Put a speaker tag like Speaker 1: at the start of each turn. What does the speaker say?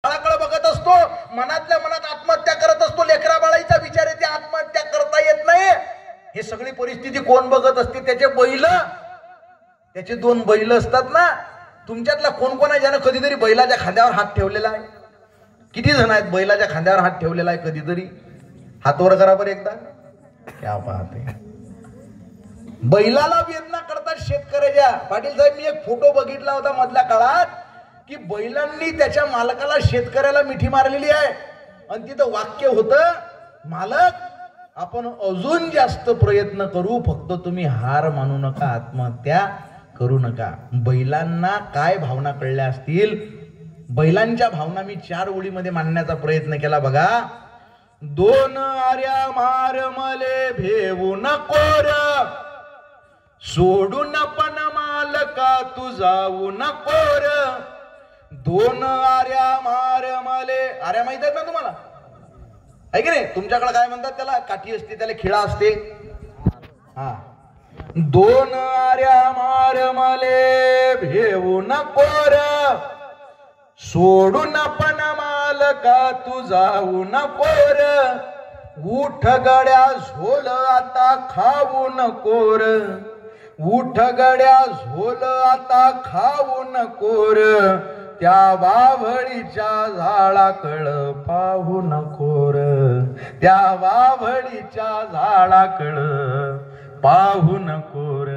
Speaker 1: बाळाकडे बघत असतो, मनातल्या मनात आत्महत्या करत असतो, लेकरा बाळाचा विचार येते, आत्महत्या करता येत नाही। हे सगळी परिस्थिती कोण बघत असते? त्याचे बैल, त्याचे दोन बैल असतात ना। तुमच्यातला कोण कोण आहे ज्यानं कधीतरी बैलाच्या खांद्यावर हात ठेवलेला आहे? किती जण आहेत बैलाच्या खांद्यावर हात ठेवलेला आहे कधीतरी? हात वर करा बरं एकदा। क्या बात आहे। बैलाला वेदना करतात शेतकऱ्याच्या। पाटील साहेब, मी एक फोटो बघितला होता मधल्या काळात की बैलांनी त्याच्या मालकाला, शेतकऱ्याला मिठी मारलेली आहे आणि तिथं वाक्य होतं, मालक आपण अजून जास्त प्रयत्न करू, फक्त तुम्ही हार मानू नका, आत्महत्या करू नका। बैलांना काय भावना कळल्या असतील? बैलांच्या भावना मी 4 ओळीमध्ये मांडण्याचा प्रयत्न केला बघा। दोन आर्या मार मले भेवू नको र, सोडून पण मालका तू जाऊ नको र। दोन आर्या मार मले, आर्या माहित आहेत ना तुम्हाला? आहे की नाही? तुमच्याकडे काय म्हणतात त्याला? काठी असते, त्याला खिळा असते। हा, दोन आर्या मार मले भेवू नको र, सोडून पण मालका तू जाऊ नको र। उठ गड्या झोल आता खाऊ नको र, उठ गड्या झोल आता खाऊ नको र। त्या बाभळीच्या झाडाकळ पाहू नको र, त्या बाभळीच्या झाडाकळ पाहू नको र।